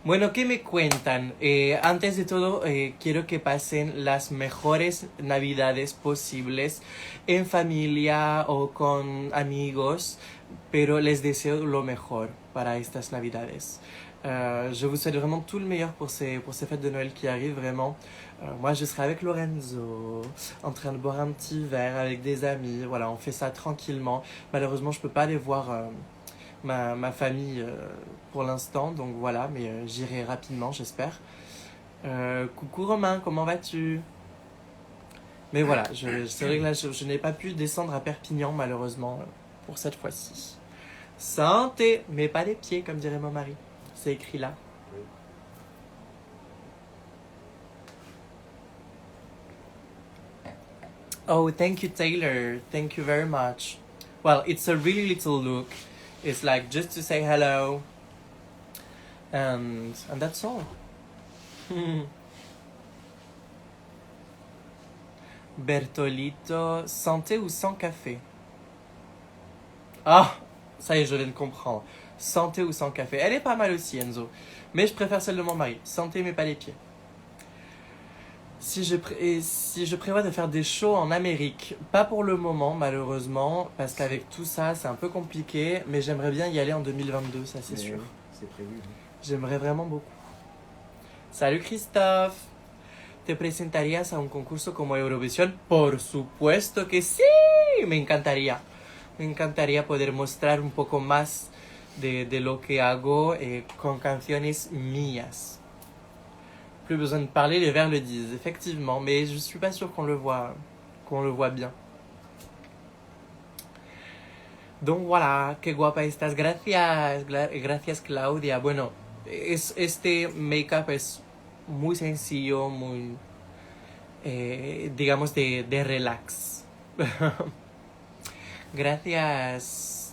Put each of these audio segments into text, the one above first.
Bueno, ¿qué me cuentan? Antes de todo, quiero que pasen las mejores navidades posibles en familia o con amigos, pero les deseo lo mejor para estas navidades. Je vous souhaite vraiment tout le meilleur pour ces fêtes de Noël qui arrivent, vraiment. Moi, je serai avec Lorenzo, en train de boire un petit verre avec des amis. Voilà, on fait ça tranquillement. Malheureusement, je peux pas aller voir ma famille pour l'instant, donc voilà, mais j'irai rapidement, j'espère. Coucou Romain, comment vas-tu? Mais voilà, c'est vrai que là, je n'ai pas pu descendre à Perpignan, malheureusement, pour cette fois-ci. Santé, mais pas les pieds, comme dirait mon mari. C'est écrit là. Oh, thank you, Taylor. Thank you very much. Well, it's a really little look. It's like just to say hello. And that's all. Bertolito, santé ou sans café? Ah, ça y est, je viens de comprendre. Santé ou sans café. Elle est pas mal aussi, Enzo. Mais je préfère celle de mon mari. Santé, mais pas les pieds. Si je prévois de faire des shows en Amérique, pas pour le moment malheureusement, parce qu'avec tout ça c'est un peu compliqué, mais j'aimerais bien y aller en 2022, ça c'est sûr. Oui, c'est prévu. J'aimerais vraiment beaucoup. Salut Christophe. ¿Te presentarías a un concurso como Eurovisión? Por supuesto que sí. Me encantaría. Me encantaría poder mostrar un poco más de lo que hago con canciones mías. Plus besoin de parler, les vers le disent, effectivement, mais je suis pas sûr qu'on le voit bien. Donc voilà, qué guapa estás, gracias Claudia. Bueno, este make-up es muy sencillo, muy, digamos, de relax. Gracias.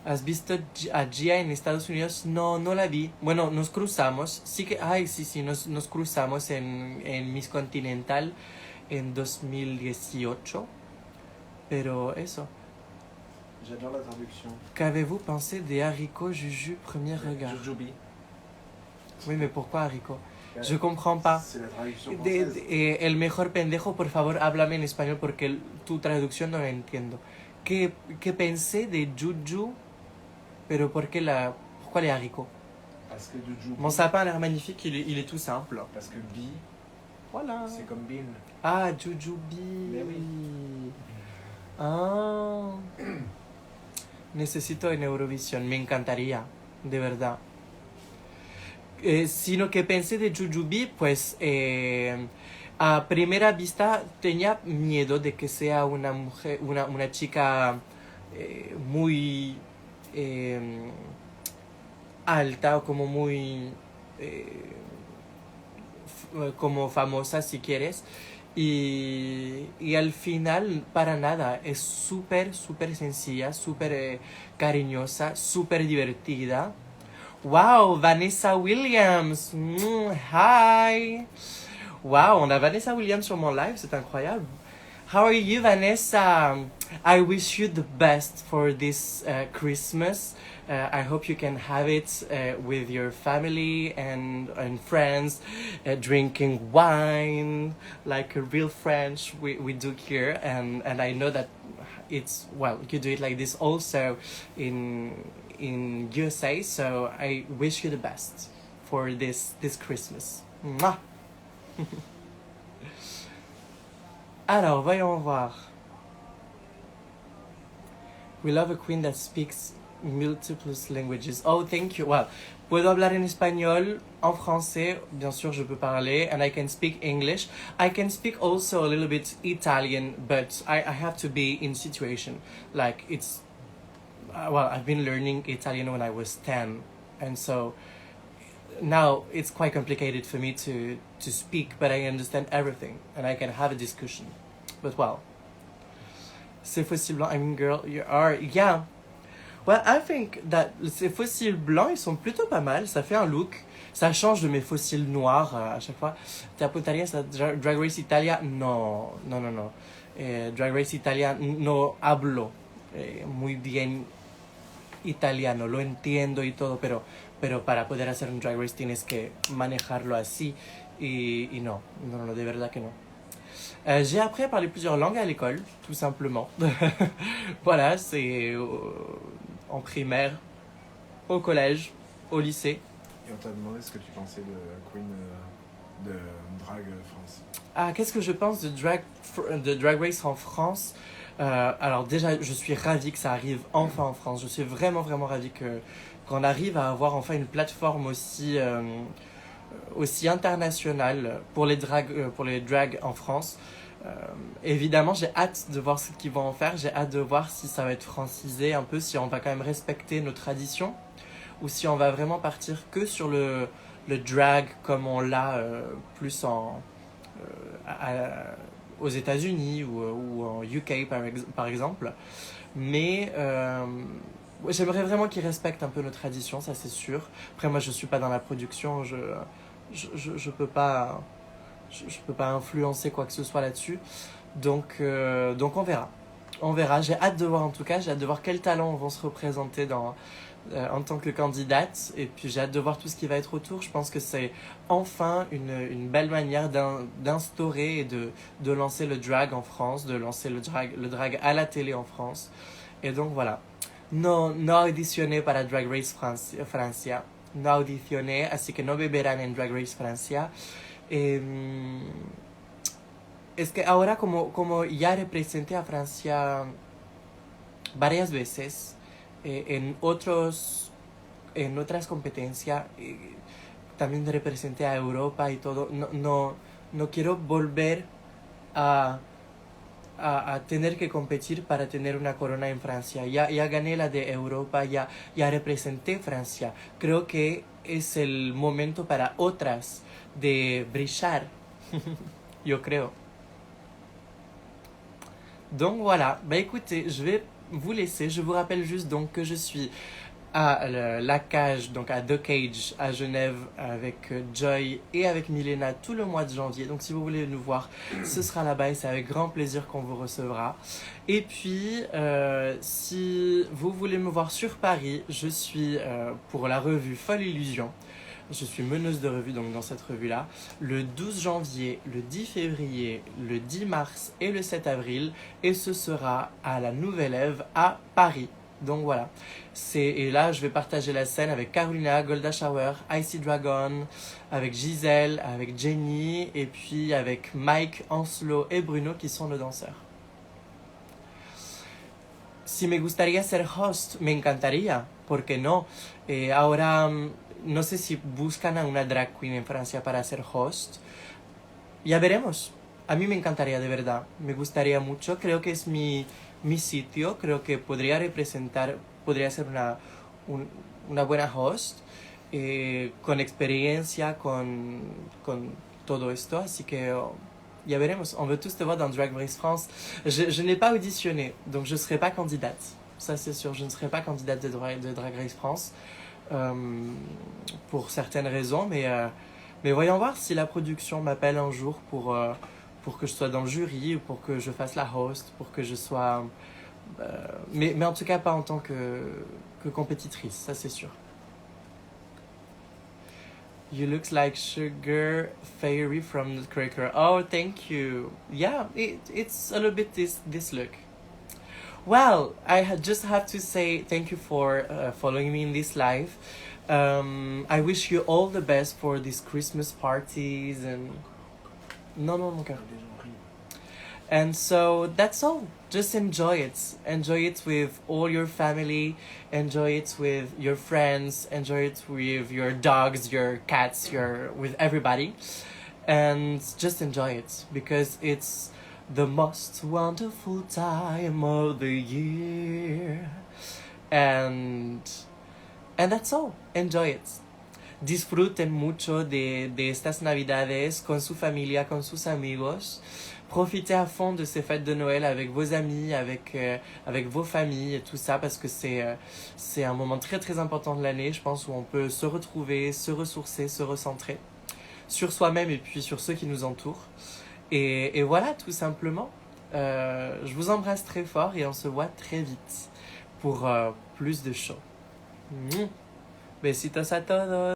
¿Has visto a Gia en Estados Unidos? No, no la vi. Bueno, nos cruzamos. Sí que, ay, sí, nos cruzamos en Miss Continental en 2018. Pero eso. J'adore la traduction. Qu'avez-vous pensé des haricots Juju premier regard? Jujubi. Oui, mais pourquoi haricots? Je comprends pas. C'est la traduction française. El mejor pendejo, por favor, háblame en español porque tu traducción no la entiendo. ¿Qué pensé de Juju? Pero pourquoi les haricots? Parce que Jujubi. Mon sapin a l'air magnifique, il est tout simple. Parce que bi, Voilà. c'est comme bin. Ah, Jujubi. Mais oui. Ah. Necesito en Eurovisión, me encantaría, de verdad. Sino que pensé de Jujubi, pues a primera vista tenía miedo de que sea una mujer, una chica muy alta o como muy como famosa si quieres y al final para nada es súper sencilla, súper cariñosa, súper divertida. Wow, Vanessa Williams, hi. Wow, on a Vanessa Williams sur mon live, c'est incroyable. How are you, Vanessa? I wish you the best for this Christmas. I hope you can have it with your family and friends, drinking wine like a real French we do here. And I know that it's, well, you do it like this also in USA. So I wish you the best for this Christmas. Mwah! Alors, voyons voir. We love a queen that speaks multiple languages. Oh, thank you. Well, puedo hablar en español, en français, bien sûr, je peux parler, and I can speak English. I can speak also a little bit Italian, but I have to be in situation. Like, it's, well, I've been learning Italian when I was 10, and so now it's quite complicated for me to speak, but I understand everything, and I can have a discussion. But well, ces fossiles blancs, I mean, girl, you are, yeah. Well, I think that ces fossiles blancs, ils sont plutôt pas mal, ça fait un look, ça change de mes fossiles noirs à chaque fois. ¿Te apuntarías a Drag Race Italia? No. Drag Race Italia no hablo muy bien italiano, lo entiendo y todo, pero para poder hacer un Drag Race tienes que manejarlo así y no, non, de verdad que non. J'ai appris à parler plusieurs langues à l'école, tout simplement. Voilà, c'est en primaire, au collège, au lycée. Et on t'a demandé ce que tu pensais de Queen de Drag France. Ah, qu'est-ce que je pense de Drag Race en France? Alors déjà, je suis ravie que ça arrive enfin en France. Je suis vraiment, vraiment ravie qu'on arrive à avoir enfin une plateforme aussi internationale pour les drags en France. Évidemment, j'ai hâte de voir ce qu'ils vont en faire. J'ai hâte de voir si ça va être francisé un peu, si on va quand même respecter nos traditions ou si on va vraiment partir que sur le drag comme on l'a plus aux États-Unis ou en UK par exemple. Mais j'aimerais vraiment qu'ils respectent un peu nos traditions, ça c'est sûr. Après, moi je suis pas dans la production, je peux pas. Je peux pas influencer quoi que ce soit là-dessus. Donc on verra. On verra. J'ai hâte de voir en tout cas. J'ai hâte de voir quels talents vont se représenter en tant que candidate. Et puis j'ai hâte de voir tout ce qui va être autour. Je pense que c'est enfin une belle manière d'instaurer et de lancer le drag en France, de lancer le drag à la télé en France. Et donc voilà. No audicioné para Drag Race Francia. No audicioné, así que no beberán en Drag Race Francia. Es que ahora como ya representé a Francia varias veces en otras competencias, también representé a Europa y todo, no quiero volver a tener que competir para tener una corona en Francia. Ya gané la de Europa, ya representé Francia. Creo que es el momento para otras de brillar, yo creo. Donc voilà, bah écoutez, je vais vous laisser. Je vous rappelle juste donc que je suis à la cage, donc à The Cage à Genève avec Joy et avec Milena tout le mois de janvier. Donc si vous voulez nous voir, ce sera là-bas et c'est avec grand plaisir qu'on vous recevra. Et puis si vous voulez me voir sur Paris, je suis pour la revue Folle Illusion. Je suis meneuse de revue donc dans cette revue-là, le 12 janvier, le 10 février, le 10 mars et le 7 avril. Et ce sera à la Nouvelle Ève à Paris. Donc voilà. Et là, je vais partager la scène avec Carolina, Golda Shower, Icy Dragon, avec Gisèle, avec Jenny, et puis avec Mike, Anslo et Bruno qui sont nos danseurs. Si me gustaría ser host, me encantaría, ¿por qué no? Ahora, no sé si buscan a una drag queen en Francia para ser host. Ya veremos. A mí me encantaría, de verdad. Me gustaría mucho. Creo que es mi sitio. Creo que podría ser una buena host. Con experiencia, con todo esto. Así que ya veremos. On veut tous te voir dans Drag Race France. Je n'ai pas auditionné, donc je ne serai pas candidate. Ça, c'est sûr. Je ne serai pas candidate de Drag Race France. Pour certaines raisons, mais voyons voir si la production m'appelle un jour pour que je sois dans le jury ou pour que je fasse la host, pour que je sois... mais en tout cas pas en tant que compétitrice, ça c'est sûr. You look like Sugar Fairy from Nutcracker. Oh, thank you. Yeah, it's a little bit this look. Well, I just have to say thank you for following me in this live. I wish you all the best for these Christmas parties and... Non, mon cœur. And so that's all. Just enjoy it. Enjoy it with all your family. Enjoy it with your friends. Enjoy it with your dogs, your cats, with everybody. And just enjoy it because it's the most wonderful time of the year. And that's all. Enjoy it. Disfruten mucho de estas navidades con su familia, con sus amigos. Profitez à fond de ces fêtes de Noël avec vos amis, avec vos familles et tout ça parce que c'est un moment très très important de l'année, je pense, où on peut se retrouver, se ressourcer, se recentrer sur soi-même et puis sur ceux qui nous entourent. Et voilà, tout simplement. Je vous embrasse très fort et on se voit très vite pour plus de show. Besitos a todos.